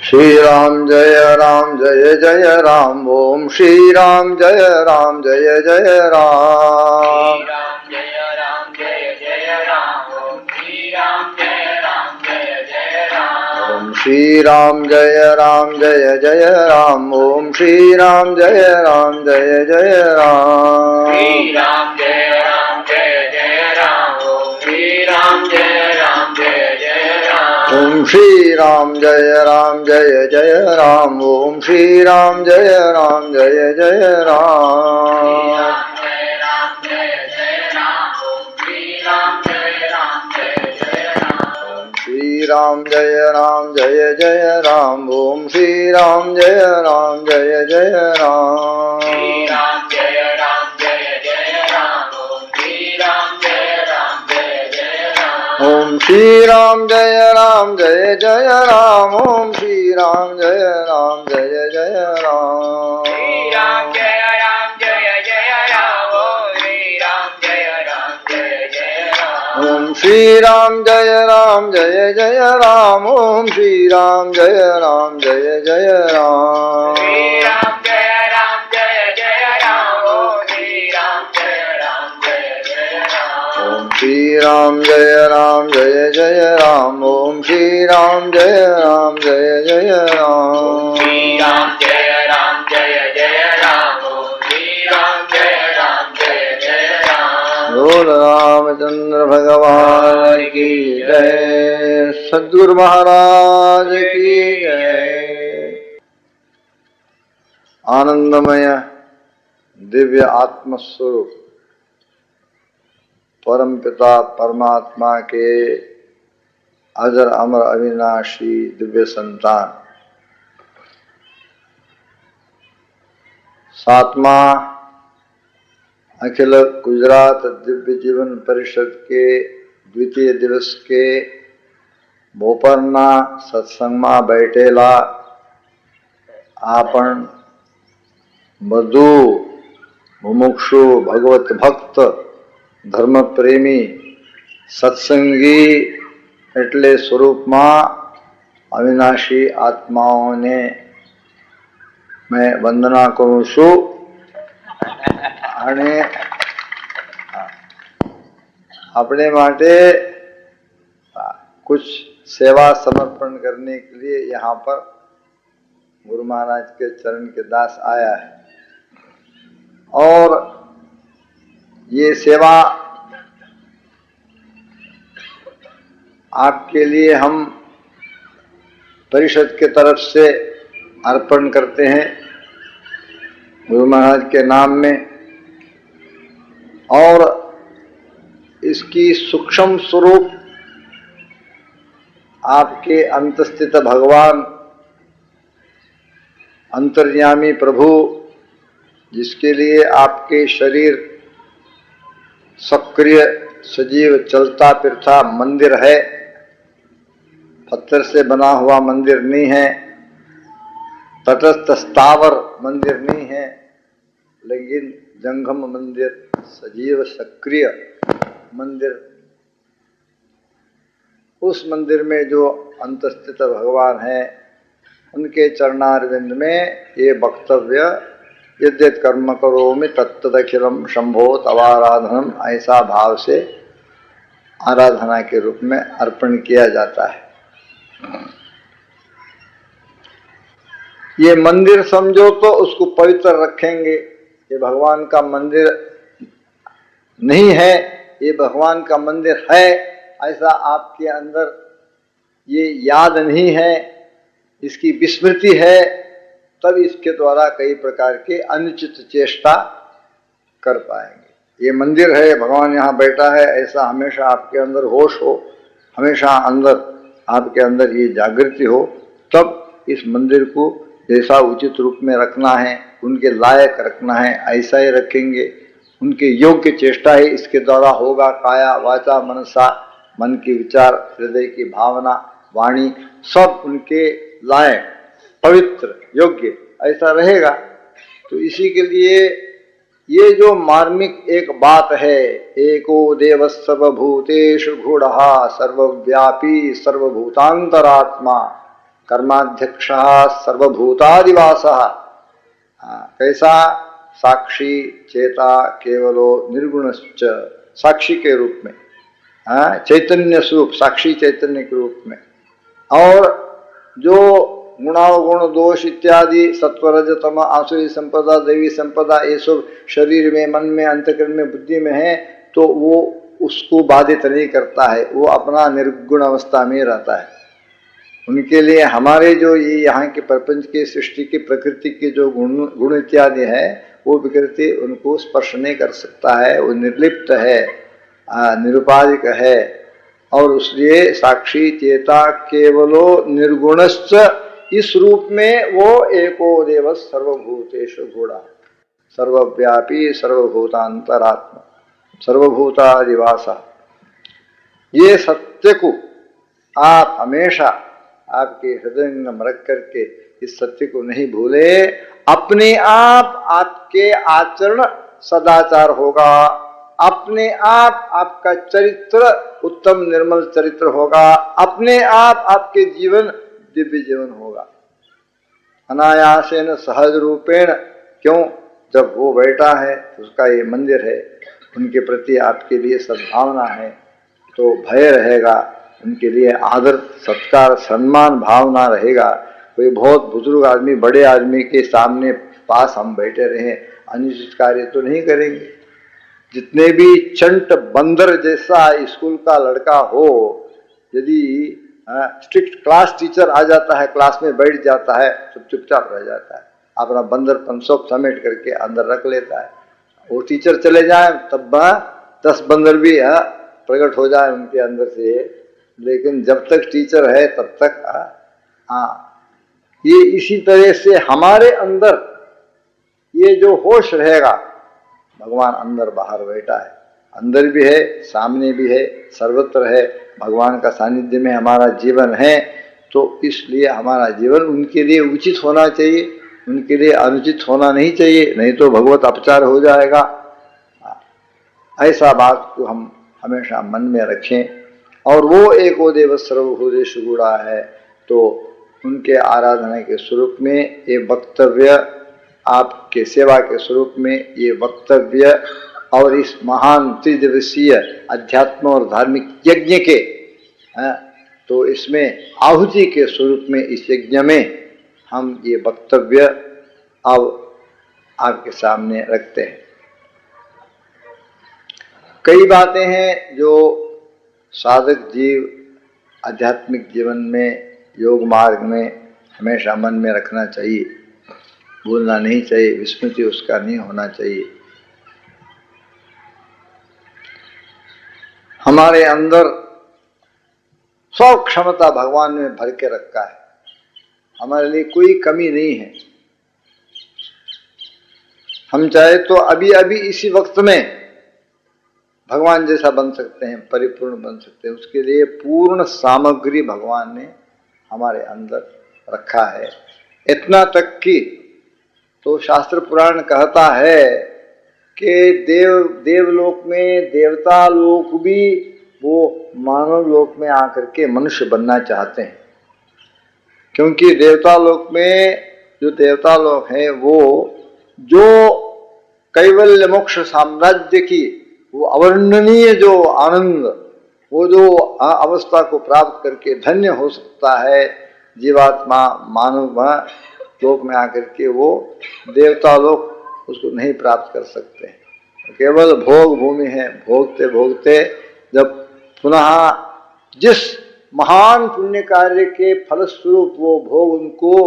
श्री राम जय जय राम। ओम श्री राम जय जय राम। ओम श्री राम जय जय राम। ओम श्री राम जय जय राम। श्री राम जय राम। ओम श्री राम जय जय राम। ओम श्री राम जय जय राम। ओम श्री राम जय जय राम। श्री राम जय जय राम। ओम श्री राम जय जय राम। श्री राम जय राम। ओम श्री राम जय जय राम। ओम श्री राम जय जय राम। ओम श्री राम जय जय राम। श्री राम जय जय राम। ओम श्री राम जय जय राम। ओम श्री राम जय जय राम। श्री राम जय राम। ओम श्री राम जय जय राम। ओम श्री राम जय जय राम। ओम श्री राम जय जय राम। श्री राम जय जय राम। ओम श्री राम जय जय राम। बोल रामचंद्र भगवान की जय। सद्गुरु महाराज की जय। आनंदमय दिव्य आत्मस्वरूप परम पिता परमात्मा के अजर अमर अविनाशी दिव्य संतान, सातवां अखिल गुजरात दिव्य जीवन परिषद के द्वितीय दिवस के बपोरना सत्संग में बैठेला आपण बधु मुमुक्षु भगवत भक्त धर्म प्रेमी सत्संगी एटले स्वरूप में अविनाशी आत्माओं ने मैं वंदना करूं छू। અને अपने माटे कुछ सेवा समर्पण करने के लिए यहाँ पर गुरु महाराज के चरण के दास आया है और ये सेवा आपके लिए हम परिषद के तरफ से अर्पण करते हैं गुरु महाराज के नाम में। और इसकी सूक्ष्म स्वरूप आपके अंतस्थित भगवान अंतर्यामी प्रभु, जिसके लिए आपके शरीर सक्रिय सजीव चलता फिरता मंदिर है, पत्थर से बना हुआ मंदिर नहीं है, तटस्थ स्थावर मंदिर नहीं है, लेकिन जंगम मंदिर, सजीव सक्रिय मंदिर। उस मंदिर में जो अंतस्थित भगवान है, उनके चरणारविंद में ये वक्तव्य यद्यत कर्म करोमि तत्तदखिलम शंभो तवाराधनम, ऐसा भाव से आराधना के रूप में अर्पण किया जाता है। ये मंदिर समझो तो उसको पवित्र रखेंगे। ये भगवान का मंदिर नहीं है, ये भगवान का मंदिर है, ऐसा आपके अंदर ये याद नहीं है, इसकी विस्मृति है, तब इसके द्वारा कई प्रकार के अनुचित चेष्टा कर पाएंगे। ये मंदिर है, भगवान यहाँ बैठा है, ऐसा हमेशा आपके अंदर होश हो, हमेशा अंदर आपके अंदर ये जागृति हो, तब इस मंदिर को जैसा उचित रूप में रखना है, उनके लायक रखना है, ऐसा ही रखेंगे। उनके योग्य चेष्टा ही इसके द्वारा होगा। काया वाचा मनसा, मन की विचार, हृदय की भावना, वाणी, सब उनके लायक पवित्र योग्य ऐसा रहेगा। तो इसी के लिए ये जो मार्मिक एक बात है, एको देव सर्वभूतेषु गूढ़ः सर्वव्यापी सर्वभूतांतरात्मा, कर्माध्यक्षः सर्वभूतादिवासः। कैसा? साक्षी चेता केवलो निर्गुणश्च, साक्षी के रूप में, चैतन्य स्वरूप, साक्षी चैतन्य के रूप में। और जो गुणावगुण दोष इत्यादि सत्वरज तम आसुरी संपदा दैवी संपदा ये सब शरीर में, मन में, अंतःकरण में, बुद्धि में है, तो वो उसको बाधित नहीं करता है, वो अपना निर्गुण अवस्था में रहता है। उनके लिए हमारे जो ये यहाँ के प्रपंच के सृष्टि की प्रकृति के जो गुण इत्यादि है, वो विकृति उनको स्पर्श नहीं कर सकता है, वो निर्लिप्त है, निरुपाधिक है। और इसलिए साक्षी चेता केवलो निर्गुणश्च, इस रूप में वो एको देव सर्वभूतेषु गूढ़ा, सर्वव्यापी सर्वभूतांतरात्मा सर्वभूतादिवासा। ये सत्य को आप हमेशा आपके हृदय में रख करके इस सत्य को नहीं भूले, अपने आप आपके आचरण सदाचार होगा, अपने आप आपका चरित्र उत्तम निर्मल चरित्र होगा, अपने आप आपके जीवन दिव्य जीवन होगा, अनायासेन सहज रूपेण। क्यों? जब वो बैठा है, उसका ये मंदिर है, उनके प्रति आपके लिए सद्भावना है, तो भय रहेगा, उनके लिए आदर सत्कार सम्मान भावना रहेगा। कोई बहुत बुजुर्ग आदमी, बड़े आदमी के सामने पास हम बैठे रहें, अनुचित कार्य तो नहीं करेंगे। जितने भी चंट बंदर जैसा स्कूल का लड़का हो, यदि स्ट्रिक्ट क्लास टीचर आ जाता है, क्लास में बैठ जाता है, तो चुपचाप रह जाता है, अपना बंदरपन सब समेट करके अंदर रख लेता है। वो टीचर चले जाए तब 10 बंदर भी प्रकट हो जाए उनके अंदर से, लेकिन जब तक टीचर है तब तक ये इसी तरह से हमारे अंदर ये जो होश रहेगा, भगवान अंदर बाहर बैठा है, अंदर भी है, सामने भी है, सर्वत्र है, भगवान का सानिध्य में हमारा जीवन है। तो इसलिए हमारा जीवन उनके लिए उचित होना चाहिए, उनके लिए अनुचित होना नहीं चाहिए, नहीं तो भगवत अपचार हो जाएगा। ऐसा बात को हम हमेशा मन में रखें। और वो एको देव सर्वभूतेषु गूढ़ा है, तो उनके आराधना के स्वरूप में ये वक्तव्य, आपके सेवा के स्वरूप में ये वक्तव्य, और इस महान त्रिदिवसीय अध्यात्म और धार्मिक यज्ञ के तो इसमें आहुति के स्वरूप में इस यज्ञ में हम ये वक्तव्य अब आपके सामने रखते हैं। कई बातें हैं जो साधक जीव आध्यात्मिक जीवन में, योग मार्ग में हमेशा मन में रखना चाहिए, भूलना नहीं चाहिए, विस्मृति उसका नहीं होना चाहिए। हमारे अंदर सब क्षमता भगवान ने भर के रखा है, हमारे लिए कोई कमी नहीं है। हम चाहे तो अभी अभी इसी वक्त में भगवान जैसा बन सकते हैं, परिपूर्ण बन सकते हैं। उसके लिए पूर्ण सामग्री भगवान ने हमारे अंदर रखा है। इतना तक कि तो शास्त्र पुराण कहता है कि देवलोक में देवता लोक भी वो मानव लोक में आकर के मनुष्य बनना चाहते हैं, क्योंकि देवता लोक में जो देवता लोग हैं वो जो कैवल्य मोक्ष साम्राज्य की वो अवर्णनीय जो आनंद, वो जो अवस्था को प्राप्त करके धन्य हो सकता है जीवात्मा मानव लोक में आकर के, वो देवता लोग उसको नहीं प्राप्त कर सकते। केवल भोग भूमि है, भोगते भोगते जब पुनः जिस महान पुण्य कार्य के फलस्वरूप वो भोग उनको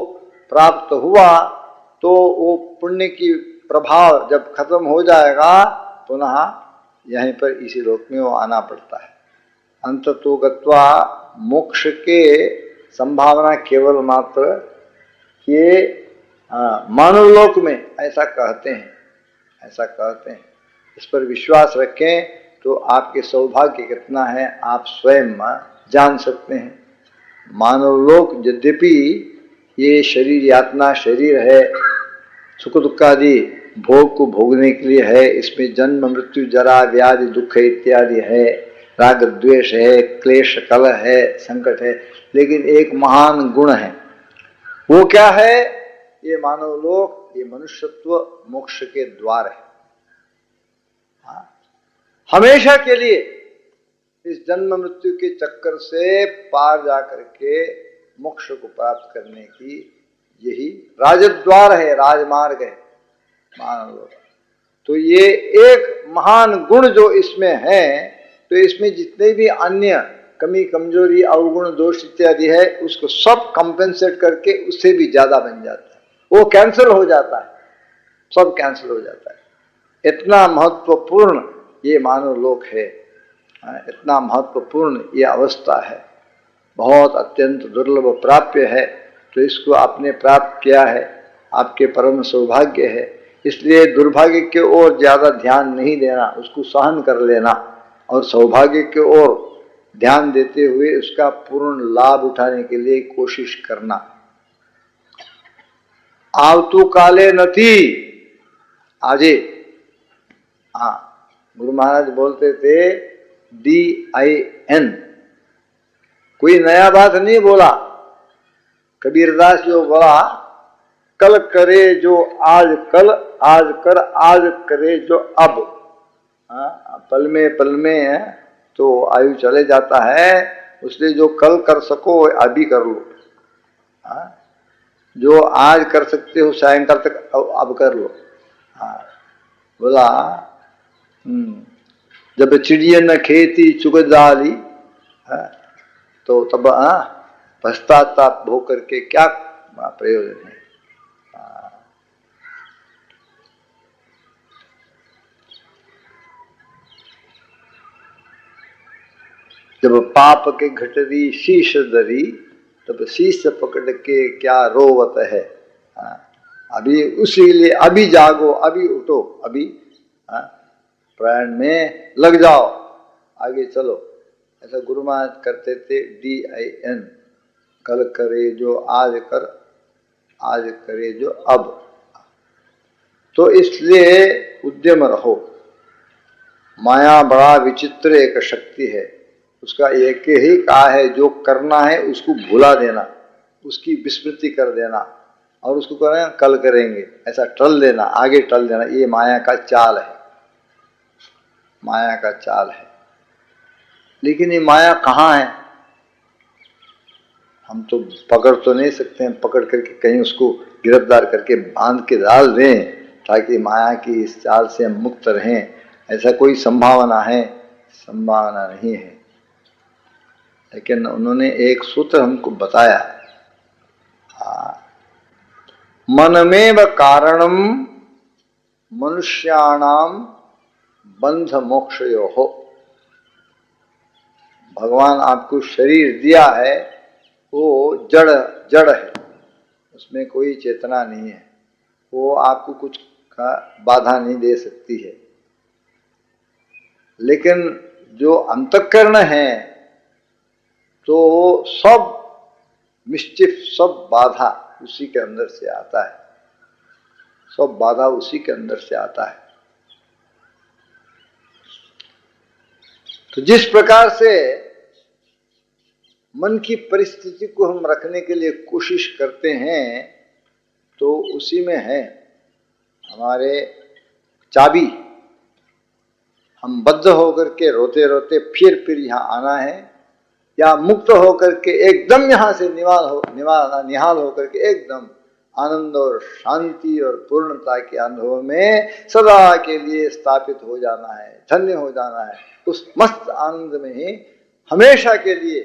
प्राप्त हुआ, तो वो पुण्य की प्रभाव जब खत्म हो जाएगा, पुनः यहीं पर इसी लोक में वो आना पड़ता है। अंततो गत्वा मोक्ष के संभावना केवल मात्र ये मानव लोक में, ऐसा कहते हैं, ऐसा कहते हैं। इस पर विश्वास रखें तो आपके सौभाग्य कितना है आप स्वयं जान सकते हैं। मानव लोक यद्यपि ये शरीर यातना शरीर है, सुख दुख आदि भोग को भोगने के लिए है, इसमें जन्म मृत्यु जरा व्याधि दुख इत्यादि है, राग द्वेष है, क्लेश कलह है, संकट है, लेकिन एक महान गुण है, वो क्या है? ये मानव लोक, ये मनुष्यत्व मोक्ष के द्वार है। हमेशा के लिए इस जन्म मृत्यु के चक्कर से पार जाकर के मोक्ष को प्राप्त करने की यही राजद्वार है, राजमार्ग है मानव लोक। तो ये एक महान गुण जो इसमें है, तो इसमें जितने भी अन्य कमी कमजोरी अवगुण दोष इत्यादि है उसको सब कंपेंसेट करके उससे भी ज्यादा बन जाता है, वो कैंसिल हो जाता है, सब कैंसिल हो जाता है। इतना महत्वपूर्ण ये मानव लोक है, इतना महत्वपूर्ण ये अवस्था है, बहुत अत्यंत दुर्लभ प्राप्य है। तो इसको आपने प्राप्त किया है, आपके परम सौभाग्य है। इसलिए दुर्भाग्य की ओर ज्यादा ध्यान नहीं देना, उसको सहन कर लेना और सौभाग्य की ओर ध्यान देते हुए उसका पूर्ण लाभ उठाने के लिए कोशिश करना। आवतु काले नथी आजे, हाँ गुरु महाराज बोलते थे DIN, कोई नया बात नहीं बोला। कबीरदास जो बोला, कल करे जो आज कल, आज कर आज करे जो अब। पल में है तो आयु चले जाता है, उसलिए जो कल कर सको अभी कर लो। जो आज कर सकते हो सायंकाल तक अब कर लो। बोला जब चिड़ियन खेती चुग डाली, तो तब पश्चाताप भोग करके क्या प्रयोजन है। जब पाप के घटरी शीश धरी, तब शीश पकड़ के क्या रोवत है। अभी उसी लिए अभी जागो, अभी उठो, अभी प्रयाण में लग जाओ, आगे चलो। ऐसा गुरु महाराज करते थे। DIN, कल करे जो आज कर, आज करे जो अब। तो इसलिए उद्यम रहो। माया बड़ा विचित्र एक शक्ति है, उसका एक ही कहा है, जो करना है उसको भुला देना, उसकी विस्मृति कर देना और उसको करें कल करेंगे, ऐसा टल देना, आगे टल देना। ये माया का चाल है, माया का चाल है। लेकिन ये माया कहाँ है? हम तो पकड़ तो नहीं सकते हैं, पकड़ करके कहीं उसको गिरफ्तार करके बांध के डाल दें ताकि माया की इस चाल से हम मुक्त रहें, ऐसा कोई संभावना है? संभावना नहीं है। लेकिन उन्होंने एक सूत्र हमको बताया, मनमेव कारणम मनुष्याणाम बंध मोक्षयोः। भगवान आपको शरीर दिया है, वो जड़ है, उसमें कोई चेतना नहीं है, वो आपको कुछ का बाधा नहीं दे सकती है। लेकिन जो अंतःकरण है, तो सब मिस्चिफ, सब बाधा उसी के अंदर से आता है, सब बाधा उसी के अंदर से आता है। तो जिस प्रकार से मन की परिस्थिति को हम रखने के लिए कोशिश करते हैं, तो उसी में है हमारे चाबी। हम बद्ध होकर के रोते रोते फिर यहाँ आना है, या मुक्त होकर के एकदम यहाँ से निहाल होकर के एकदम आनंद और शांति और पूर्णता के अनुभव में सदा के लिए स्थापित हो जाना है, धन्य हो जाना है। उस मस्त आनंद में ही हमेशा के लिए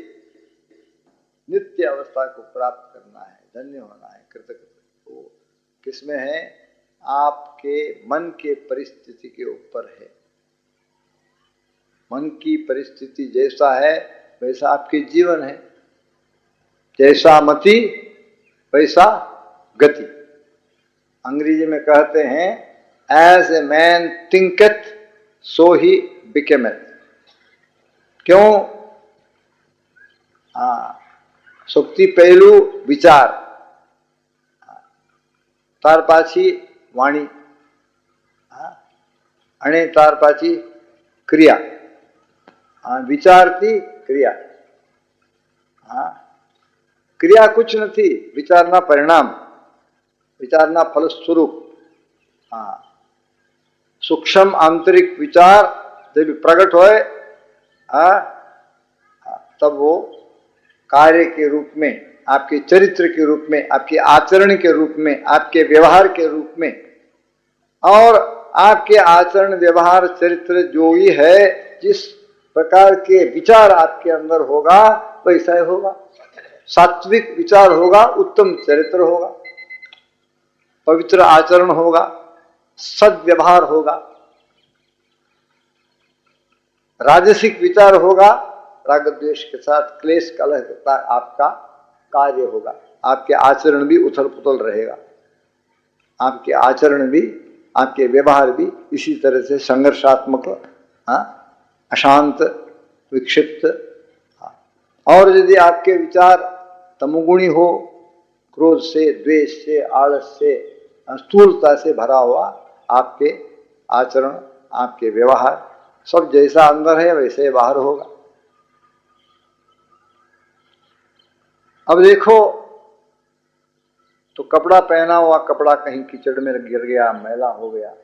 नित्य अवस्था को प्राप्त करना है, धन्य होना है, कृतज्ञ। वो किसमें है? आपके मन के परिस्थिति के ऊपर है। मन की परिस्थिति जैसा है वैसा आपके जीवन है, जैसा मति वैसा गति। अंग्रेजी में कहते हैं एज ए मैन थिंकeth सो ही बिकेमेथ। क्यों? सुक्ति पहलू विचार, तार पाछी वाणी, अणे तार पाछी क्रिया, विचार थी क्रिया। क्रिया कुछ નથી, વિચારના પરિણામ, વિચારના ફલ સ્વરૂપ. हाँ, सूक्ष्म आंतरिक विचार जब प्रकट होए तब वो कार्य के रूप में, आपके चरित्र के रूप में, आपके आचरण के रूप में, आपके व्यवहार के रूप में, और आपके आचरण व्यवहार चरित्र जो ही है, जिस प्रकार के विचार आपके अंदर होगा वैसा ही होगा. सात्विक विचार होगा, उत्तम चरित्र होगा, पवित्र आचरण होगा, सद्व्यवहार होगा. राजसिक विचार होगा, राग द्वेष के साथ क्लेश कलह करता आपका कार्य होगा. आपके आचरण भी उथल पुथल रहेगा, आपके आचरण भी, आपके व्यवहार भी इसी तरह से संघर्षात्मक, अशांत, विक्षिप्त. और यदि आपके विचार तमोगुणी हो, क्रोध से, द्वेष से, आलस से, स्थूलता से भरा हुआ, आपके आचरण, आपके व्यवहार सब जैसा अंदर है वैसे बाहर होगा. अब देखो, तो कपड़ा पहना हुआ कपड़ा कहीं कीचड़ में गिर गया, मैला हो गया,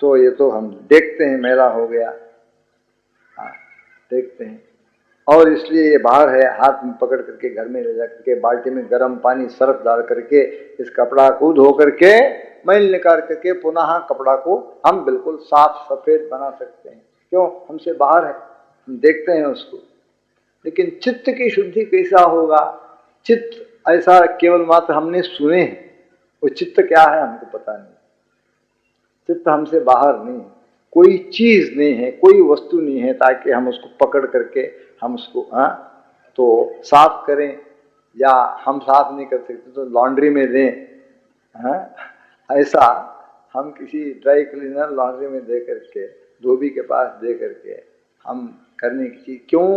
तो ये तो हम देखते हैं मैला हो गया, देखते हैं, और इसलिए ये बाहर है. हाथ में पकड़ करके घर में ले जा करके बाल्टी में गर्म पानी सर्फ डाल करके इस कपड़ा को धो करके मैल निकाल करके पुनः कपड़ा को हम बिल्कुल साफ सफेद बना सकते हैं. क्यों? हमसे बाहर है, हम देखते हैं उसको. लेकिन चित्त की शुद्धि कैसा होगा? चित्त ऐसा केवल मात्र हमने सुने हैं, वो चित्त क्या है हमको पता नहीं. चित्त हमसे बाहर नहीं है, कोई चीज नहीं है, कोई वस्तु नहीं है ताकि हम उसको पकड़ करके हम उसको तो साफ करें, या हम साफ नहीं कर सकते तो लॉन्ड्री में दें. ऐसा हम किसी ड्राई क्लीनर लॉन्ड्री में दे करके, धोबी के पास दे करके हम करने की चीज. क्यों?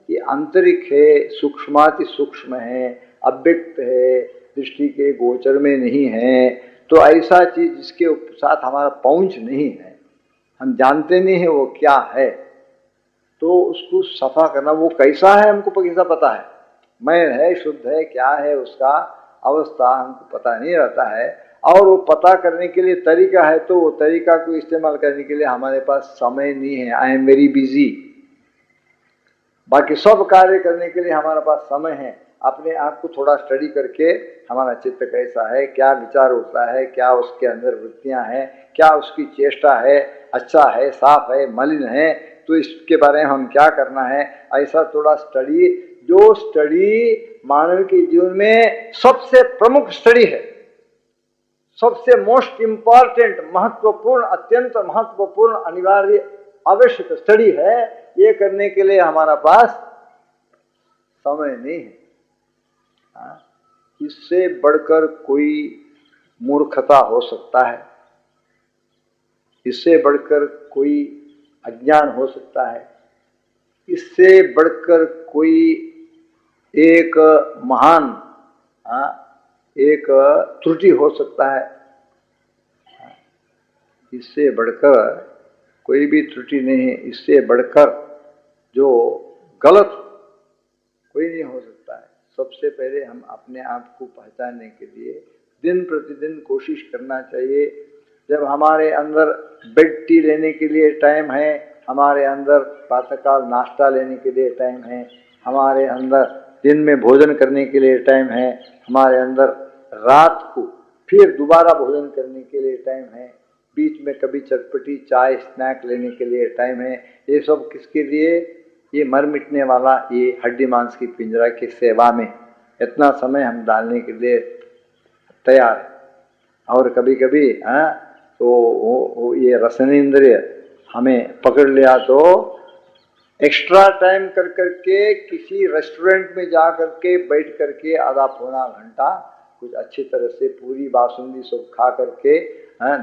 ये आंतरिक है, सूक्ष्माति सूक्ष्म है, अव्यक्त है, दृष्टि के गोचर में नहीं है. तो ऐसा चीज जिसके साथ हमारा पहुंच नहीं है, हम जानते नहीं है वो क्या है, तो उसको सफा करना. वो कैसा है हमको कैसा पता है? मैल है, शुद्ध है, क्या है उसका अवस्था हमको पता नहीं रहता है. और वो पता करने के लिए तरीका है, तो वो तरीका को इस्तेमाल करने के लिए हमारे पास समय नहीं है. I am very busy. बाकी सब कार्य करने के लिए हमारे पास समय है. अपने आप को थोड़ा स्टडी करके हमारा चित्त कैसा है, क्या विचार होता है, क्या उसके अंदर वृत्तियां हैं, क्या उसकी चेष्टा है, अच्छा है, साफ है, मलिन है, तो इसके बारे में हम क्या करना है, ऐसा थोड़ा स्टडी. जो स्टडी मानव के जीवन में सबसे प्रमुख स्टडी है, सबसे मोस्ट इंपॉर्टेंट, महत्वपूर्ण, अत्यंत महत्वपूर्ण, अनिवार्य, आवश्यक स्टडी है, ये करने के लिए हमारा पास समय नहीं है. इससे बढ़कर कोई मूर्खता हो सकता है, इससे बढ़कर कोई अज्ञान हो सकता है, इससे बढ़कर कोई एक महान एक त्रुटि हो सकता है. इससे बढ़कर कोई भी त्रुटि नहीं है, इससे बढ़कर जो गलत कोई नहीं हो सकता है. सबसे पहले हम अपने आप को पहचानने के लिए दिन प्रतिदिन कोशिश करना चाहिए. जब हमारे अंदर बेड टी लेने के लिए टाइम है, हमारे अंदर प्रातःकाल नाश्ता लेने के लिए टाइम है, हमारे अंदर दिन में भोजन करने के लिए टाइम है, हमारे अंदर रात को फिर दोबारा भोजन करने के लिए टाइम है, बीच में कभी चटपटी चाय स्नैक लेने के लिए टाइम है. ये सब किसके लिए? ये मर मिटने वाला ये हड्डी मांस की पिंजरा की सेवा में इतना समय हम डालने के लिए तैयार है. और कभी कभी तो ये रसनेंद्रिय हमें पकड़ लिया तो एक्स्ट्रा टाइम कर करके किसी रेस्टोरेंट में जा करके बैठ करके आधा पौना घंटा कुछ अच्छी तरह से पूरी बासुंदी सब खा करके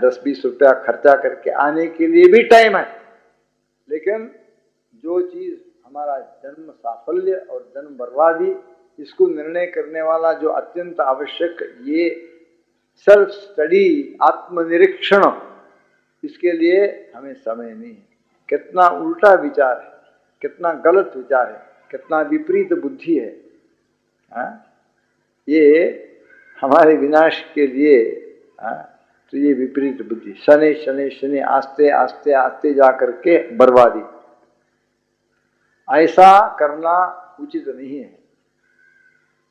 10-20 रुपया खर्चा करके आने के लिए भी टाइम है. लेकिन जो चीज हमारा जन्म साफल्य और जन्म बर्बादी, इसको निर्णय करने वाला जो अत्यंत आवश्यक ये सेल्फ स्टडी, आत्मनिरीक्षण, इसके लिए हमें समय नहीं है. कितना उल्टा विचार है, कितना गलत विचार है, कितना विपरीत बुद्धि है, ये हमारे विनाश के लिए, तो ये विपरीत बुद्धि, शनि शनि शनि, आस्ते आस्ते आस्ते जा करके बर्बादी, ऐसा करना उचित नहीं है।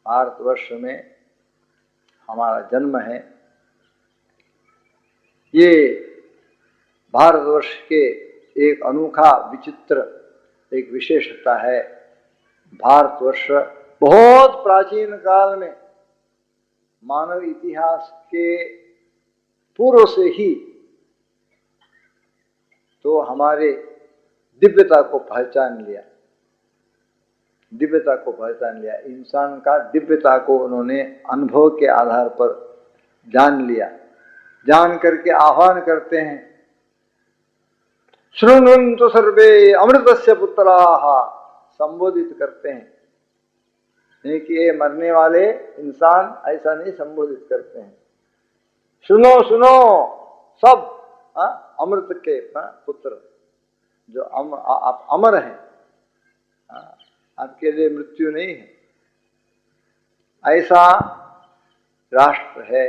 भारतवर्ष में हमारा जन्म है, ये भारतवर्ष के एक अनोखा विचित्र एक विशेषता है। भारतवर्ष बहुत प्राचीन काल में मानव इतिहास के पूर्व से ही तो हमारे दिव्यता को पहचान लिया, दिव्यता को पहचान लिया। इंसान का दिव्यता को उन्होंने अनुभव के आधार पर जान लिया, जान करके आह्वान करते हैं, शृण्वन्तु सर्वे अमृतस्य पुत्राः, संबोधित करते हैं। नहीं कि ये मरने वाले इंसान ऐसा नहीं संबोधित करते हैं, सुनो सुनो सब अमृत के पुत्र जो आप अमर हैं, आपके लिए मृत्यु नहीं है। ऐसा राष्ट्र है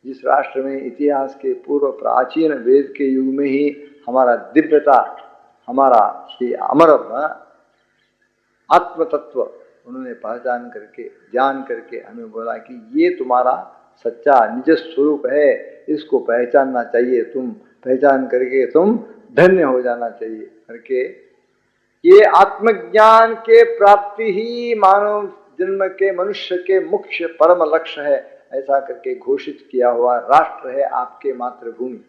जिस राष्ट्र में इतिहास के पूर्व प्राचीन वेद के युग में ही हमारा दिव्यता, हमारा ये अमर आत्म तत्व उन्होंने पहचान करके, जान करके हमें बोला कि ये तुम्हारा सच्चा निज स्वरूप है, इसको पहचानना चाहिए, तुम पहचान करके तुम धन्य हो जाना चाहिए करके। ये आत्मज्ञान के प्राप्ति ही मानव जन्म के मनुष्य के मुख्य परम लक्ष्य है, ऐसा करके घोषित किया हुआ राष्ट्र है आपके मातृभूमि।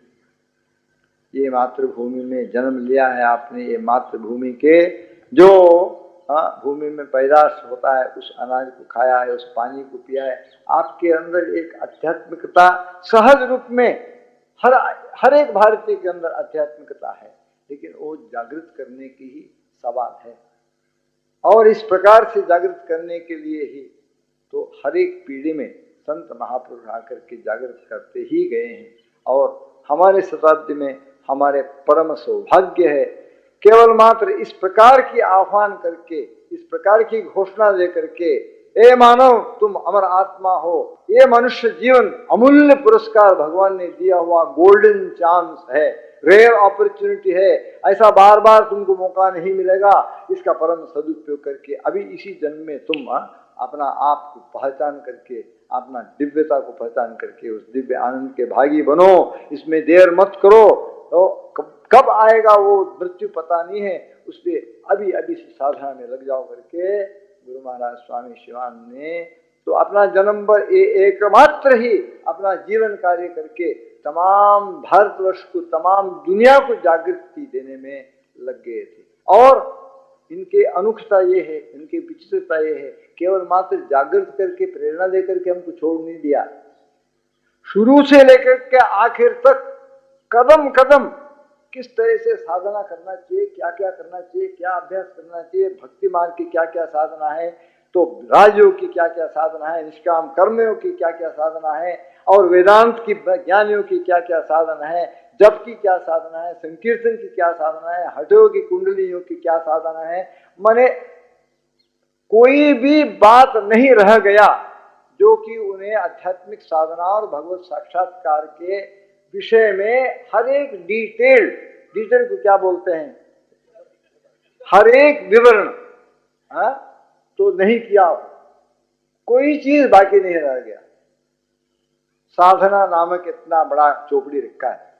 ये मातृभूमि में जन्म लिया है आपने, ये मातृभूमि के जो भूमि में पैदाश होता है उस अनाज को खाया है, उस पानी को पिया है। आपके अंदर एक आध्यात्मिकता सहज रूप में हर एक भारतीय के अंदर आध्यात्मिकता है, लेकिन वो जागृत करने की ही सवाल है। और इस प्रकार से जागृत करने के लिए ही तो हर एक पीढ़ी में संत महापुरुष आकर के जागृत करते ही गए हैं। और हमारे शताब्दी में हमारे परम सौभाग्य है, केवल मात्र इस प्रकार की आह्वान करके, इस प्रकार की घोषणा दे करके, ए मानव तुम अमर आत्मा हो, ये मनुष्य जीवन अमूल्य पुरस्कार भगवान ने दिया हुआ गोल्डन चांस है, रेयर अपॉर्चुनिटी है, ऐसा बार बार तुमको मौका नहीं मिलेगा। इसका परम सदुपयोग करके अभी इसी जन्म में तुम अपना आप को पहचान करके, अपना दिव्यता को पहचान करके उस दिव्य आनंद के भागी बनो। इसमें देर मत करो, तो कब आएगा वो मृत्यु पता नहीं है, उसलिए अभी अभी से साधना में लग जाओ करके गुरु महाराज स्वामी शिवानंद ने तो अपना जन्म पर एकमात्र ही अपना जीवन कार्य करके तमाम भारतवर्ष को, तमाम दुनिया को जागृति देने में लग गए थे। और इनके अनोखता ये है, इनकी विचित्रता ये है, केवल मात्र जागृत करके प्रेरणा देकर के हमको छोड़ नहीं दिया, शुरू से लेकर के आखिर तक कदम कदम किस तरह से साधना करना चाहिए, क्या क्या करना चाहिए, क्या अभ्यास करना चाहिए, भक्ति मार्ग की क्या क्या साधना है, तो राजयोग की क्या क्या साधना है, निष्काम कर्मयोग की क्या क्या साधना है, और वेदांत की ज्ञानियों की क्या क्या साधना है, जप की क्या साधना है, संकीर्तन की क्या साधना है, हठयोग की कुंडलियों की क्या साधना है। माने कोई भी बात नहीं रह गया जो कि उन्हें आध्यात्मिक साधना और भगवत साक्षात्कार के विषय में हर एक डिटेल को क्या बोलते हैं, हर एक विवरण तो नहीं किया, कोई चीज बाकी नहीं रह गया। साधना नामक इतना बड़ा चौपड़ी रखा है,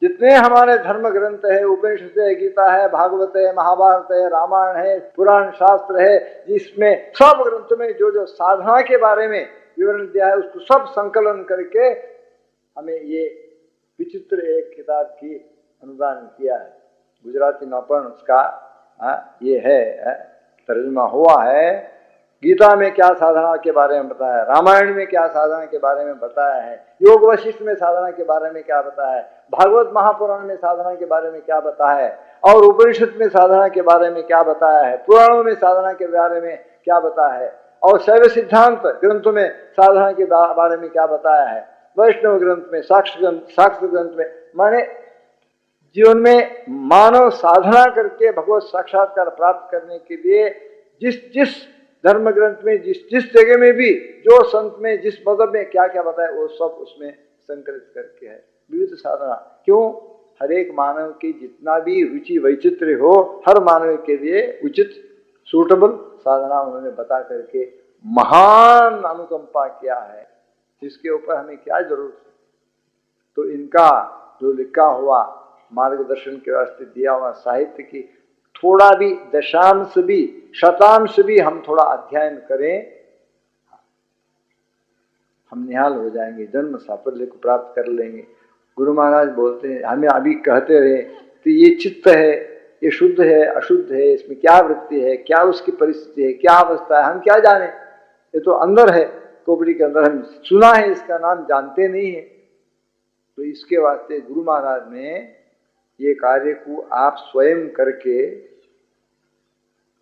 जितने हमारे धर्म ग्रंथ है, उपनिषद है, गीता है, भागवत है, महाभारत है, रामायण है, पुराण शास्त्र है, जिसमें सब ग्रंथों में जो जो साधना के बारे में विवरण दिया है उसको सब संकलन करके हमें ये विचित्र एक किताब की अनुदान किया है। गुजराती में अपन उसका ये है तर्जुमा हुआ है। गीता में क्या साधना के बारे में बताया है, रामायण में क्या साधना के बारे में बताया है, योग वशिष्ठ में साधना के बारे में क्या बताया है, भागवत महापुराण में साधना के बारे में क्या बताया है, और उपनिषद में साधना के बारे में क्या बताया है, पुराणों में साधना के बारे में क्या बताया है, और शैव सिद्धांत ग्रंथों में साधना के बारे में क्या बताया है, वैष्णव ग्रंथ में, शास्त्र ग्रंथ में। माने जीवन में मानव साधना करके भगवत साक्षात्कार प्राप्त करने के लिए जिस जिस धर्म ग्रंथ में जिस जिस जगह में भी जो संत में जिस मजहब में क्या क्या बताया वो सब उसमें संकलित करके है। विविध साधना क्यों? हर एक मानव की जितना भी रुचि वैचित्र्य हो, हर मानव के लिए उचित सूटेबल साधना उन्होंने बता करके महान अनुकंपा किया है, जिसके ऊपर हमें क्या जरूरत है। तो इनका जो लिखा हुआ मार्गदर्शन के वास्ते दिया हुआ साहित्य की थोड़ा भी दशांश भी शतांश भी हम थोड़ा अध्ययन करें, हम निहाल हो जाएंगे, जन्म साफल्य को प्राप्त कर लेंगे। गुरु महाराज बोलते हैं, हमें अभी कहते रहे कि ये चित्त है, ये शुद्ध है अशुद्ध है, इसमें क्या वृत्ति है, क्या उसकी परिस्थिति है, क्या अवस्था है, हम क्या जाने, ये तो अंदर है, खोपड़ी के अंदर, हम सुना है इसका नाम, जानते नहीं है। तो इसके वास्ते गुरु महाराज ने ये कार्य को आप स्वयं करके,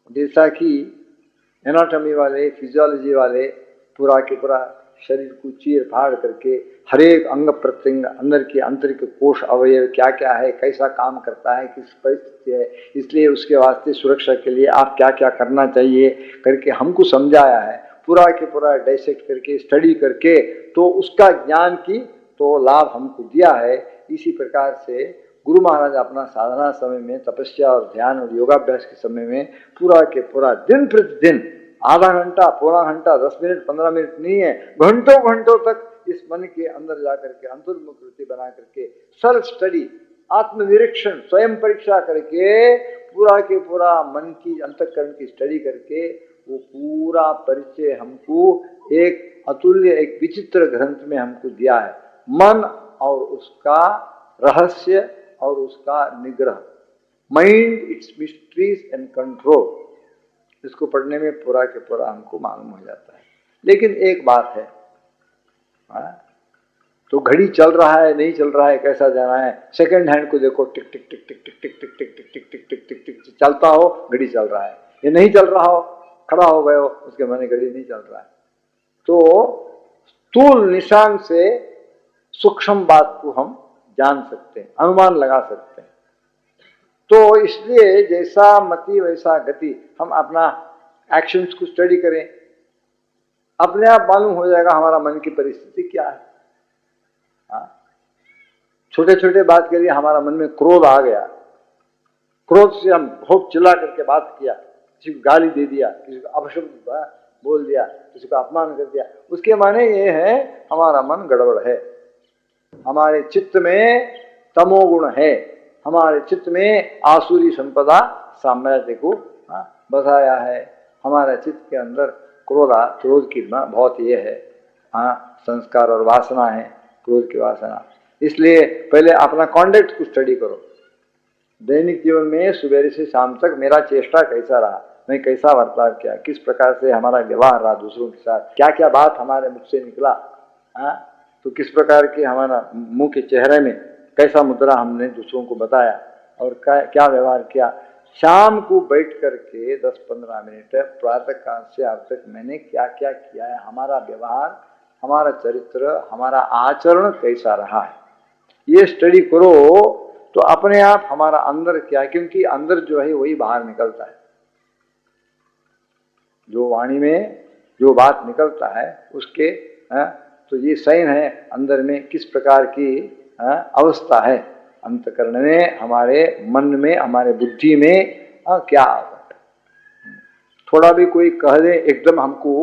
जैसा कि एनाटॉमी वाले फिजियोलॉजी वाले पूरा के पूरा शरीर को चीर फाड़ करके हर एक अंग प्रत्यंग अंदर के आंतरिक कोश अवयव क्या क्या है, कैसा काम करता है, किस परिस्थिति है, इसलिए उसके वास्ते सुरक्षा के लिए आप क्या क्या करना चाहिए करके हमको समझाया है, पूरा के पूरा डाइसेक्ट करके स्टडी करके, तो उसका ज्ञान की तो लाभ हमको दिया है। इसी प्रकार से गुरु महाराज अपना साधना समय में, तपस्या और ध्यान और योगाभ्यास के समय में पूरा के पूरा दिन प्रतिदिन आधा घंटा, पौना घंटा, 10 मिनट, 15 मिनट नहीं है, घंटों घंटों तक इस मन के अंदर जाकर के अंतर्मुखी बना करके सेल्फ स्टडी, आत्मनिरीक्षण, स्वयं परीक्षा करके पूरा के पूरा मन की अंतःकरण की स्टडी करके वो पूरा परिचय हमको एक अतुल्य, एक विचित्र ग्रंथ में हमको दिया है। मन और उसका रहस्य और उसका निग्रह, mind, it's mysteries and control, इसको पढ़ने में पूरा के पूरा हमको मालूम हो जाता है। लेकिन एक बात है, तो घड़ी चल रहा है नहीं चल रहा है कैसा जाना है, सेकंड हैंड को देखो, टिक टिक टिक टिक टिक टिक टिक टिक टिक टिक टिक टिक टिक टिक चलता हो, घड़ी चल रहा है। ये नहीं चल रहा हो, खड़ा हो गए हो, उसके माने घड़ी नहीं चल रहा है। तो स्थूल निशान से सूक्ष्म बात को हम जान सकते हैं, अनुमान लगा सकते हैं। तो इसलिए जैसा मति वैसा गति, हम अपना एक्शंस को स्टडी करें, अपने आप मालूम हो जाएगा हमारा मन की परिस्थिति क्या है। छोटे छोटे बात के लिए हमारा मन में क्रोध आ गया, क्रोध से हम बहुत चिल्ला करके बात किया, किसी को गाली दे दिया, किसी को अपशब्द बोल दिया, किसी को अपमान कर दिया, उसके माने ये है हमारा मन गड़बड़ है, हमारे चित्त में तमोगुण है, हमारे चित्त में आसुरी संपदा साम्राज्य को बसाया है, हमारे चित्त के अंदर क्रोध की बहुत ये है, संस्कार और वासना है, क्रोध की वासना। इसलिए पहले अपना कॉन्डक्ट को स्टडी करो, दैनिक जीवन में सुबह से शाम तक मेरा चेष्टा कैसा रहा, मैं कैसा बर्ताव किया, किस प्रकार से हमारा व्यवहार रहा दूसरों के साथ, क्या क्या बात हमारे मुख से निकला, तो किस प्रकार के हमारा मुंह के चेहरे में कैसा मुद्रा हमने दूसरों को बताया और क्या व्यवहार किया। शाम को बैठ करके 10-15 मिनट प्रातः काल से अब तक मैंने क्या क्या किया है, हमारा व्यवहार, हमारा चरित्र, हमारा आचरण कैसा रहा है, ये स्टडी करो तो अपने आप हमारा अंदर क्या है, क्योंकि अंदर जो है वही बाहर निकलता है। जो वाणी में जो बात निकलता है उसके तो ये साइन है अंदर में किस प्रकार की अवस्था है, अंतःकरण में, हमारे मन में, हमारे बुद्धि में क्या है। थोड़ा भी कोई कह दे एकदम हमको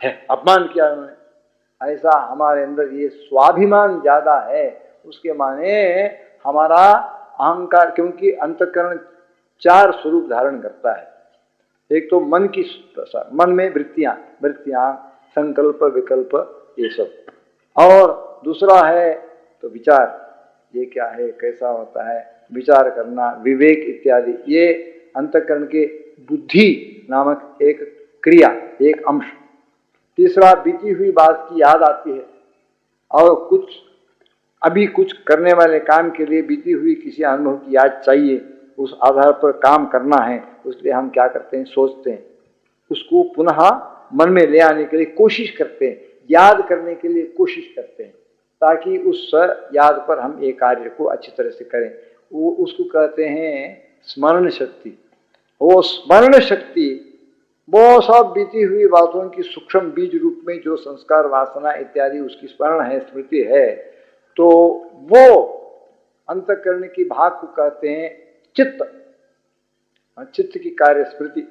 है अपमान किया उन्होंने, ऐसा हमारे अंदर ये स्वाभिमान ज्यादा है, उसके माने हमारा अहंकार, क्योंकि अंतःकरण 4 स्वरूप धारण करता है। एक तो मन की, मन में वृत्तियां, संकल्प, विकल्प, ये सब, और दूसरा है तो विचार, ये क्या है, कैसा होता है, विचार करना, विवेक इत्यादि, ये अंतःकरण के बुद्धि नामक एक क्रिया, एक अंश। तीसरा बीती हुई बात की याद आती है, और अभी कुछ करने वाले काम के लिए बीती हुई किसी अनुभव की याद चाहिए, उस आधार पर काम करना है, इसलिए हम क्या करते हैं, सोचते हैं, उसको पुनः मन में ले आने के लिए कोशिश करते हैं, याद करने के लिए कोशिश करते हैं, ताकि उस याद पर हम एक कार्य को अच्छी तरह से करें। वो उसको कहते हैं स्मरण शक्ति। वो स्मरण शक्ति वो सब बीती हुई बातों की सूक्ष्म बीज रूप में जो संस्कार वासना इत्यादि उसकी स्मरण है, स्मृति है, तो वो अंतःकरण की भाग को कहते हैं चित्त। चित्त की कार्य स्मृति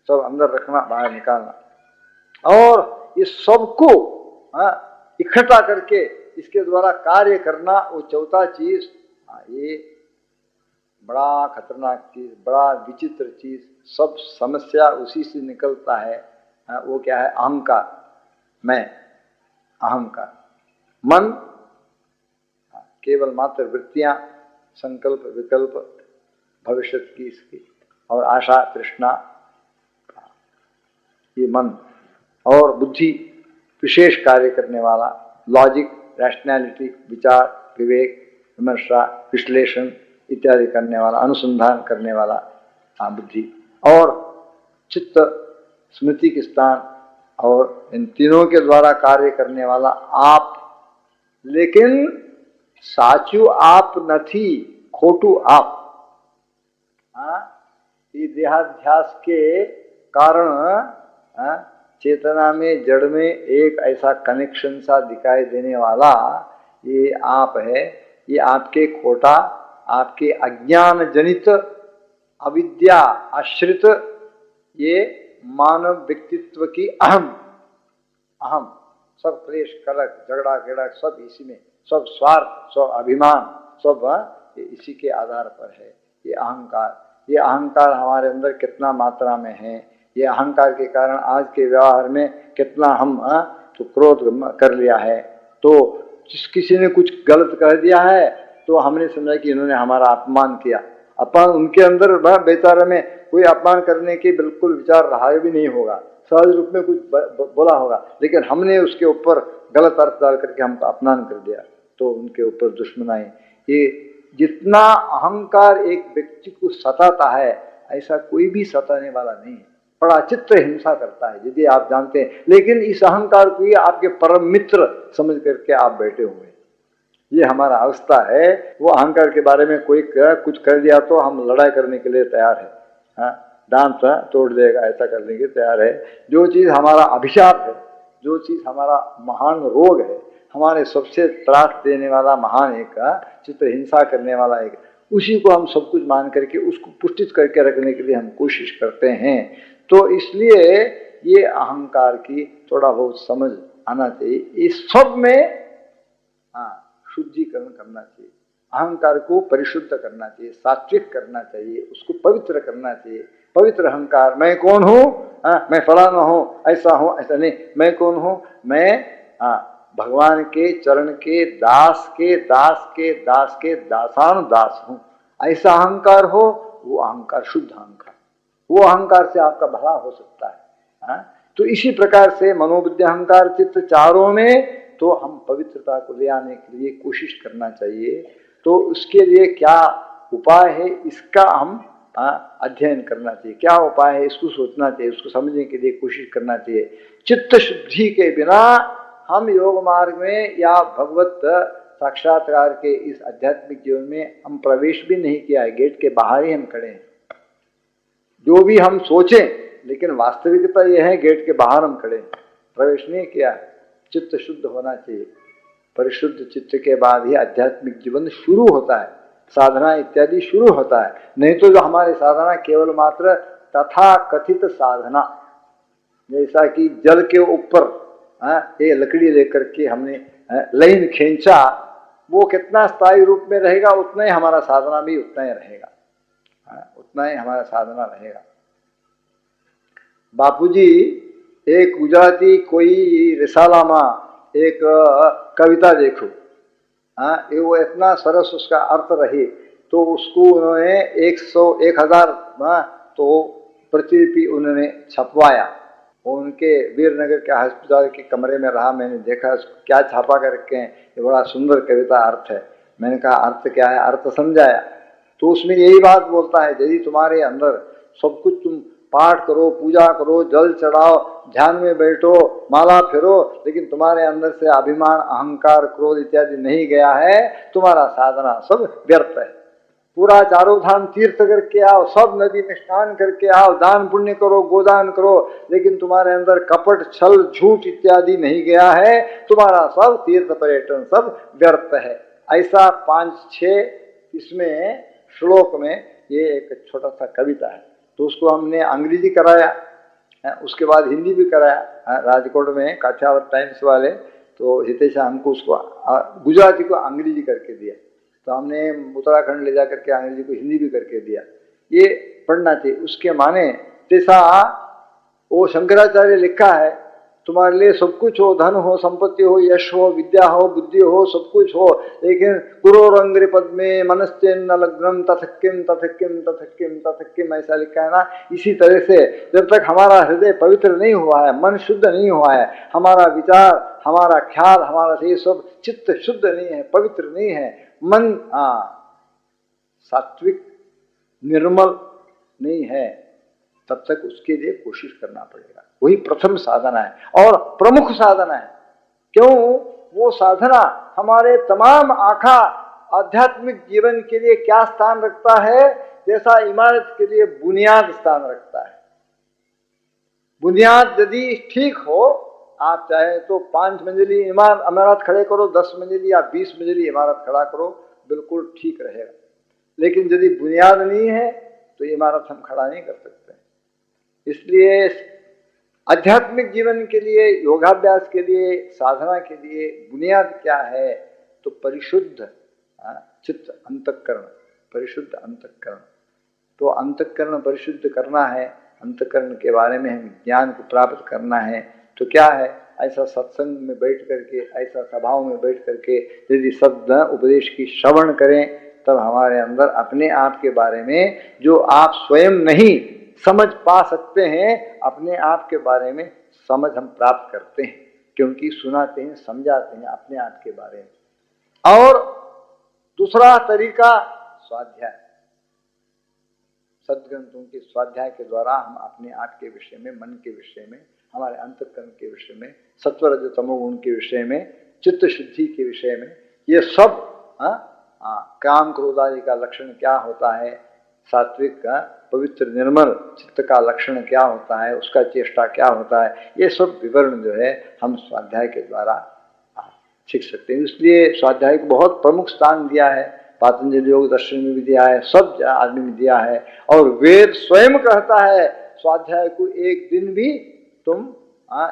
सब अंदर रखना, बाहर निकालना, और इस सबको इकट्ठा करके इसके द्वारा कार्य करना, वो चौथा चीज, ये बड़ा खतरनाक चीज, बड़ा विचित्र चीज, सब समस्या उसी से निकलता है। वो क्या है? अहंकार, मैं, अहंकार। मन केवल मात्र वृत्तियां, संकल्प विकल्प, भविष्य की इसकी, और आशा तृष्णा, ये मन। और बुद्धि विशेष कार्य करने वाला, लॉजिक, रैशनैलिटी, विचार, विवेक, विमर्शा, विश्लेषण इत्यादि करने वाला, अनुसंधान करने वाला बुद्धि। और चित्त स्मृति के स्थान, और इन तीनों के द्वारा कार्य करने वाला आप। लेकिन साचू आप नथी, खोटू आप। ये देहाध्यास के कारण चेतना में, जड़ में एक ऐसा कनेक्शन सा दिखाई देने वाला ये आप है। ये आपके खोटा, आपके अज्ञान जनित, अविद्या आश्रित ये मानव व्यक्तित्व की अहम, सब क्लेश, कलक, झगड़ा गेड़ा सब इसी में, सब स्वार्थ, सब अभिमान, सब इसी के आधार पर है। ये अहंकार, ये अहंकार हमारे अंदर कितना मात्रा में है, ये अहंकार के कारण आज के व्यवहार में कितना हम तो क्रोध कर लिया है। तो जिस किसी ने कुछ गलत कह दिया है तो हमने समझा कि इन्होंने हमारा अपमान किया। अपन उनके अंदर बेचारे में कोई अपमान करने के बिल्कुल विचार रहा भी नहीं होगा, सहज रूप में कुछ बोला होगा, लेकिन हमने उसके ऊपर गलत अर्थ डाल करके हमको अपमान कर दिया, तो उनके ऊपर दुश्मनाई। ये जितना अहंकार एक व्यक्ति को सताता है, ऐसा कोई भी सताने वाला नहीं है। बड़ा चित्र हिंसा करता है, यदि आप जानते हैं। लेकिन इस अहंकार को ही आपके परम मित्र समझ करके आप बैठे हुए। ये हमारा अवस्था है। वो अहंकार के बारे में कोई कुछ कर दिया तो हम लड़ाई करने के लिए तैयार है, दांत तोड़ देगा, ऐसा करने के तैयार है। जो चीज हमारा अभिशाप है, जो चीज हमारा महान रोग है, हमारे सबसे त्रास देने वाला महान एक चित्र हिंसा करने वाला एक, उसी को हम सब कुछ मान करके उसको पुष्टित करके रखने के लिए हम कोशिश करते हैं। तो इसलिए ये अहंकार की थोड़ा बहुत समझ आना चाहिए। इस सब में शुद्धिकरण करना चाहिए, अहंकार को परिशुद्ध करना चाहिए, सात्विक करना चाहिए, उसको पवित्र करना चाहिए। पवित्र अहंकार, मैं कौन हूँ, मैं फलाना हूँ, ऐसा हूँ, ऐसा नहीं। मैं कौन हूँ? मैं भगवान के चरण के दास के दास के दास के दासानुदास हूँ। ऐसा अहंकार हो, वो अहंकार शुद्ध अहंकार, वो अहंकार से आपका भला हो सकता है। तो इसी प्रकार से मनोबुद्धि अहंकार चित्त चारों में तो हम पवित्रता को ले आने के लिए कोशिश करना चाहिए। तो उसके लिए क्या उपाय है, इसका हम अध्ययन करना चाहिए। क्या उपाय है, इसको सोचना चाहिए, उसको समझने के लिए कोशिश करना चाहिए। चित्त शुद्धि के बिना हम योग मार्ग में या भगवत साक्षात्कार के इस आध्यात्मिक जीवन में हम प्रवेश भी नहीं किया है, गेट के बाहर ही हम खड़े हैं। जो भी हम सोचें, लेकिन वास्तविकता यह है गेट के बाहर हम खड़े हैं, प्रवेश नहीं किया है। चित्त शुद्ध होना चाहिए। परिशुद्ध चित्त के बाद ही आध्यात्मिक जीवन शुरू होता है, साधना इत्यादि शुरू होता है। नहीं तो जो हमारे साधना केवल मात्र तथा कथित साधना, जैसा कि जल के ऊपर ये लकड़ी लेकर के हमने लाइन खींचा, वो कितना स्थायी रूप में रहेगा, उतना ही हमारा साधना भी उतना ही रहेगा, उतना ही हमारा साधना रहेगा। बापूजी एक गुजराती कोई रिसालामा एक कविता देखो, वो इतना सरस उसका अर्थ रहे, तो उसको उन्होंने 1000 तो प्रतिलिपि उन्होंने छपवाया। उनके वीरनगर के अस्पताल के कमरे में रहा, मैंने देखा क्या छापा करके, ये बड़ा सुंदर कविता अर्थ है। मैंने कहा अर्थ क्या है, अर्थ समझाया तो उसमें यही बात बोलता है, यदि तुम्हारे अंदर सब कुछ, तुम पाठ करो, पूजा करो, जल चढ़ाओ, ध्यान में बैठो, माला फेरो, लेकिन तुम्हारे अंदर से अभिमान, अहंकार, क्रोध इत्यादि नहीं गया है, तुम्हारा साधना सब व्यर्थ है। पूरा चारों धाम तीर्थ करके आओ, सब नदी में स्नान करके आओ, दान पुण्य करो, गोदान करो, लेकिन तुम्हारे अंदर कपट छल झूठ इत्यादि नहीं गया है, तुम्हारा सब तीर्थ पर्यटन सब व्यर्थ है। ऐसा 5-6 इसमें श्लोक में ये एक छोटा सा कविता है। तो उसको हमने अंग्रेजी कराया, उसके बाद हिंदी भी कराया। राजकोट में काठियावाड़ टाइम्स वाले तो हितेश हमको उसको गुजराती को अंग्रेजी करके दिया, तो हमने उत्तराखंड ले जा करके अंग्रेजी को हिंदी भी करके दिया। ये पढ़ना चाहिए। उसके माने जैसा वो शंकराचार्य लिखा है, तुम्हारे लिए सब कुछ हो, धन हो, संपत्ति हो, यश हो, विद्या हो, बुद्धि हो, सब कुछ हो, लेकिन गुरोरंग्रि पद्मे मनश्चेन्न लग्नम तथक्किम तथक्किम तथक्किम तथक्किम, ऐसा लिखा है ना। इसी तरह से जब तक हमारा हृदय पवित्र नहीं हुआ है, मन शुद्ध नहीं हुआ है, हमारा विचार, हमारा ख्याल, हमारा ये सब चित्त शुद्ध नहीं है, पवित्र नहीं है, मन सात्विक निर्मल नहीं है, तब तक उसके लिए कोशिश करना पड़ेगा। वही प्रथम साधना है और प्रमुख साधना है। क्यों? वो साधना हमारे तमाम आखा आध्यात्मिक जीवन के लिए क्या स्थान रखता है, जैसा इमारत के लिए बुनियाद स्थान रखता है। बुनियाद यदि ठीक हो, आप चाहे तो 5 मंजिली इमारत खड़े करो, 10 मंजिली या 20 मंजिली इमारत खड़ा करो, बिल्कुल ठीक रहेगा। लेकिन यदि बुनियाद नहीं है तो इमारत हम खड़ा नहीं कर सकते। इसलिए आध्यात्मिक जीवन के लिए, योगाभ्यास के लिए, साधना के लिए बुनियाद क्या है? तो परिशुद्ध चित्त, अंतःकरण, परिशुद्ध अंतःकरण। तो अंतःकरण परिशुद्ध करना है, अंतःकरण के बारे में हम ज्ञान को प्राप्त करना है। तो क्या है? ऐसा सत्संग में बैठ करके, ऐसा सभाओं में बैठ करके यदि शब्द उपदेश की श्रवण करें, तब हमारे अंदर अपने आप के बारे में जो आप स्वयं नहीं समझ पा सकते हैं, अपने आप के बारे में समझ हम प्राप्त करते हैं, क्योंकि सुनाते हैं, समझाते हैं अपने आप के बारे में। और दूसरा तरीका स्वाध्याय, सद्ग्रंथों के स्वाध्याय के द्वारा हम अपने आप के विषय में, मन के विषय में, हमारे अंतःकरण के विषय में, सत्व रज तमो गुण के विषय में, चित्त शुद्धि के विषय में, ये सब काम क्रोध आदि का लक्षण क्या होता है, सात्विक का पवित्र निर्मल चित्त का लक्षण क्या होता है, उसका चेष्टा क्या होता है, ये सब विवरण जो है हम स्वाध्याय के द्वारा सीख सकते हैं। इसलिए स्वाध्याय को बहुत प्रमुख स्थान दिया है, पातंजलि योग दर्शन में भी दिया है, सब आदमी में दिया है। और वेद स्वयं कहता है स्वाध्याय को एक दिन भी तुम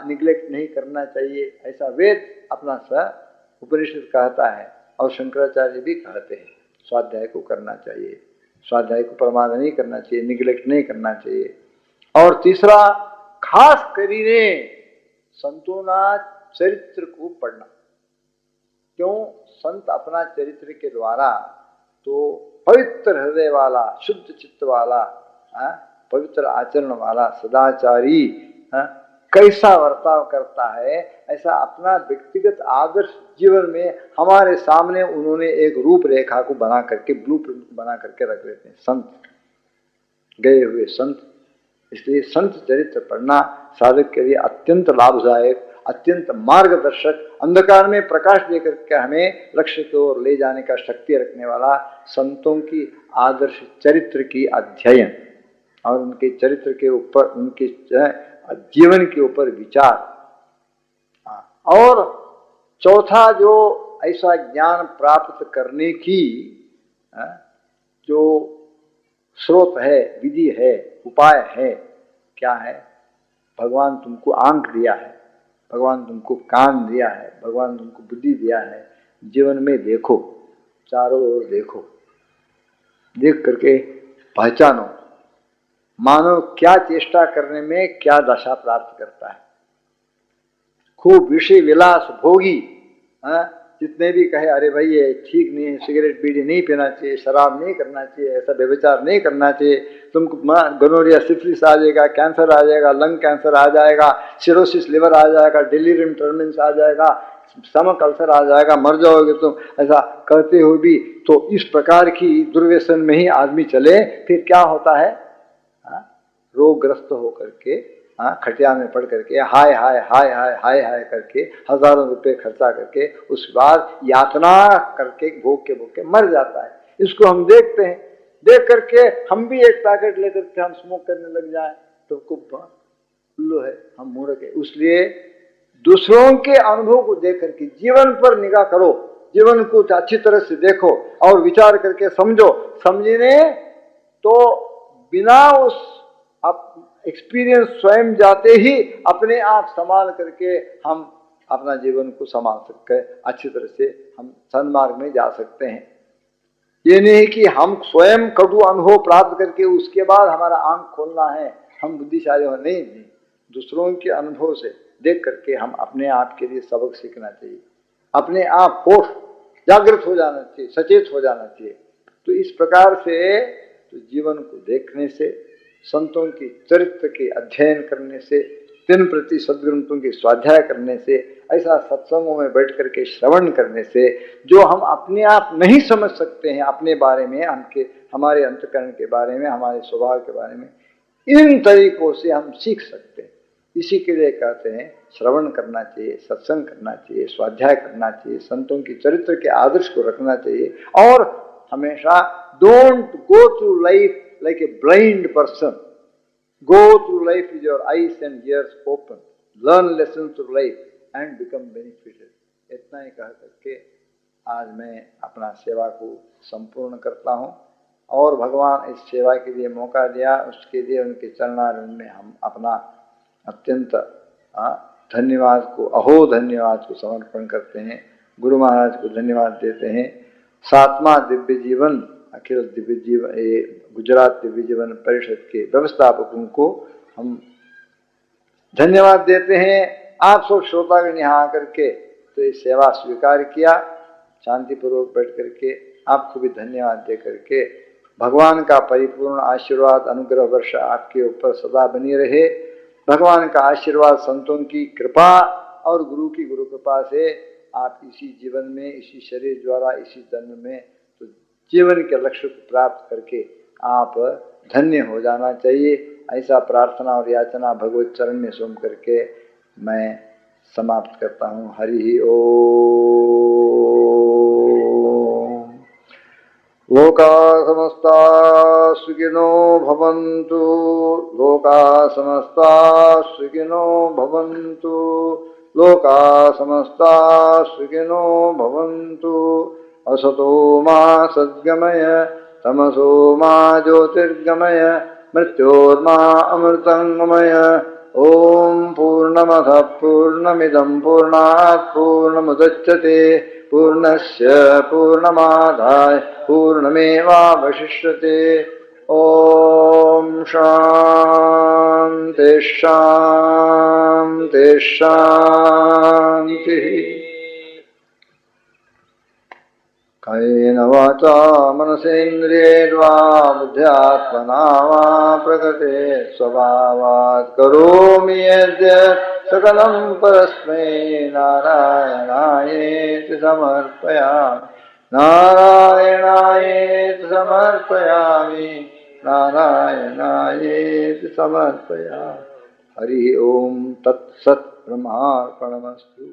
निग्लेक्ट नहीं करना चाहिए, ऐसा वेद अपना उपनिषद कहता है। और शंकराचार्य भी कहते हैं स्वाध्याय को करना चाहिए, स्वाध्याय को प्रमाद नहीं करना चाहिए, निग्लेक्ट नहीं करना चाहिए। और तीसरा, खास करीने संतों चरित्र को पढ़ना। क्यों? संत अपना चरित्र के द्वारा तो पवित्र हृदय वाला, शुद्ध चित्त वाला, पवित्र आचरण वाला, सदाचारी कैसा बर्ताव करता है, ऐसा अपना व्यक्तिगत आदर्श जीवन में हमारे सामने उन्होंने एक रूपरेखा को बना करके, ब्लूप्रिंट बना करके रख देते हैं संत, गए हुए संत। इसलिए संत चरित्र पढ़ना साधक के लिए अत्यंत लाभदायक, अत्यंत मार्गदर्शक, अंधकार में प्रकाश देकर के हमें लक्ष्य की ओर ले जाने का शक्ति रखने वाला संतों की आदर्श चरित्र की अध्ययन और उनके चरित्र के ऊपर, उनके जीवन के ऊपर विचार। और चौथा, जो ऐसा ज्ञान प्राप्त करने की जो स्रोत है, विधि है, उपाय है, क्या है? भगवान तुमको आंख दिया है, भगवान तुमको कान दिया है, भगवान तुमको बुद्धि दिया है, जीवन में देखो, चारों ओर देखो, देख करके पहचानो मानव क्या चेष्टा करने में क्या दशा प्राप्त करता है। खूब विषय विलास भोगी, जितने भी कहे अरे भाई ये ठीक नहीं है, सिगरेट बीड़ी नहीं पीना चाहिए, शराब नहीं करना चाहिए, ऐसा व्यभिचार नहीं करना चाहिए, तुमको गोनोरिया सिफिलिस आ जाएगा, कैंसर आ जाएगा, लंग कैंसर आ जाएगा, सिरोसिस लिवर आ जाएगा, डिलीरियम ट्रेमेंस आ जाएगा, स्टमक अल्सर आ जाएगा, मर जाओगे तुम, ऐसा कहते हुए भी तो इस प्रकार की दुर्व्यसन में ही आदमी चले, फिर क्या होता है? रोगग्रस्त होकर के खटिया में पड़ करके हाय हाय हाय हाय हाय हाय करके हजारों रुपए खर्चा करके उसके बाद यातना करके भोग के मर जाता है। इसको हम देखते हैं। देख करके हम भी एक पैकेट लेकर के हम स्मोक करने लग जाए तो खूब उल्लू है, हम मूर्ख है। इसलिए दूसरों के अनुभव को देख करके जीवन पर निगाह करो, जीवन को अच्छी तरह से देखो और विचार करके समझो। समझने तो बिना उस एक्सपीरियंस स्वयं जाते ही अपने आप संभाल करके हम अपना जीवन को संभाल सकते हैं, अच्छी तरह से हम सन्मार्ग में जा सकते हैं। ये नहीं कि हम स्वयं कटु अनुभव प्राप्त करके उसके बाद हमारा आंख खोलना है, हम बुद्धिशाली हो, नहीं। दूसरों के अनुभव से देख करके हम अपने आप के लिए सबक सीखना चाहिए, अपने आप होश जागृत हो जाना चाहिए, सचेत हो जाना चाहिए। तो इस प्रकार से तो जीवन को देखने से, संतों की चरित्र के अध्ययन करने से, दिन प्रति सद्ग्रंथों के स्वाध्याय करने से, ऐसा सत्संगों में बैठ करके श्रवण करने से जो हम अपने आप नहीं समझ सकते हैं अपने बारे में, हमारे अंतकरण के बारे में, हमारे स्वभाव के बारे में, इन तरीकों से हम सीख सकते हैं। इसी के लिए कहते हैं श्रवण करना चाहिए, सत्संग करना चाहिए, स्वाध्याय करना चाहिए, संतों की चरित्र के आदर्श को रखना चाहिए और हमेशा don't go through life like a blind person, go through life with your eyes and ears open, learn lessons through life and become benefited। इतना ही कह करके आज मैं अपना सेवा को संपूर्ण करता हूँ और भगवान इस सेवा के लिए मौका दिया, उसके लिए उनके चरणारविंद में हम अपना अत्यंत धन्यवाद को, अहो धन्यवाद को समर्पण करते हैं। गुरु महाराज को धन्यवाद देते हैं। 7वां दिव्य जीवन अखिल दिव्य जीवन गुजरात दिव्य जीवन परिषद के व्यवस्थापकों को हम धन्यवाद देते हैं। आप सब श्रोतागण यहाँ करके तो ये सेवा स्वीकार किया, शांतिपूर्वक बैठ करके आपको भी धन्यवाद दे करके भगवान का परिपूर्ण आशीर्वाद अनुग्रह वर्षा आपके ऊपर सदा बनी रहे। भगवान का आशीर्वाद, संतों की कृपा और गुरु की गुरु कृपा से आप इसी जीवन में, इसी शरीर द्वारा, इसी जन्म में तो जीवन के लक्ष्य को प्राप्त करके आप धन्य हो जाना चाहिए। ऐसा प्रार्थना और याचना भगवत चरण में सुन करके मैं समाप्त करता हूँ। हरि ओम। लोका समस्ता सुखिनो भवन्तु, लोका समस्ता सुखिनो भवन्तु, लोका समस्ता सुखिनो भवन्तु। असतो मा सद्गमय, तमसो मा ज्योतिर्गमय, मृत्योर्मा अमृतंगमय। ओम पूर्णमदः पूर्णमिदं पूर्णात् पूर्णमुदच्यते, पूर्णस्य पूर्णमादाय पूर्णमेवावशिष्यते। ओम शांति शांति शांति। कायेन वाचा मनसेन्द्रियैर्वा बुद्ध्यात्मना वा प्रकृते स्वभावात् करोमि यद्यत् सकलं परस्मै नारायणायेति समर्पयामि, नारायणायेति समर्पयामि, नारायणायेति समर्पयामि। हरि ओम तत्सत्। ब्रह्मार्पणमस्तु।